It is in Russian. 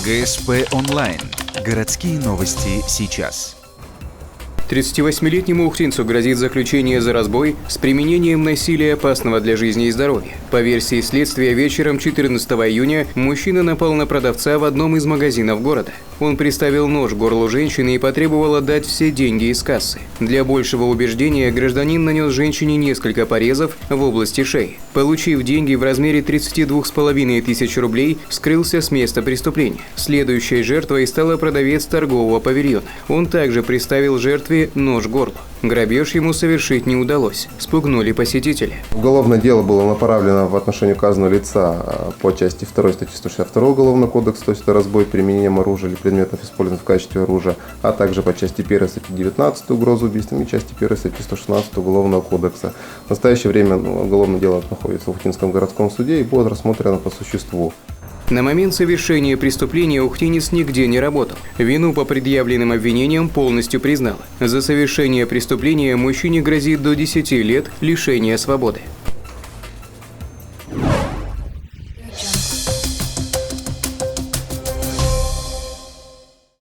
ГСП онлайн. Городские новости сейчас. 38-летнему ухтинцу грозит заключение за разбой с применением насилия, опасного для жизни и здоровья. По версии следствия, вечером 14 июня мужчина напал на продавца в одном из магазинов города. Он приставил нож к горлу женщины и потребовал отдать все деньги из кассы. Для большего убеждения гражданин нанес женщине несколько порезов в области шеи. Получив деньги в размере 32,5 тысяч рублей, скрылся с места преступления. Следующей жертвой стала продавец торгового павильона. Он также приставил жертве нож к горлу. Грабеж ему совершить не удалось. Спугнули посетители. Уголовное дело было направлено в отношении указанного лица по части 2 статьи 162 Уголовного кодекса, то есть это разбой применением оружия или предметов, использованных в качестве оружия, а также по части 1 статьи 19 угроза убийством и части 1 статьи 116 Уголовного кодекса. В настоящее время уголовное дело находится в Ухтинском городском суде и будет рассмотрено по существу. На момент совершения преступления ухтинец нигде не работал. Вину по предъявленным обвинениям полностью признал. За совершение преступления мужчине грозит до 10 лет лишения свободы.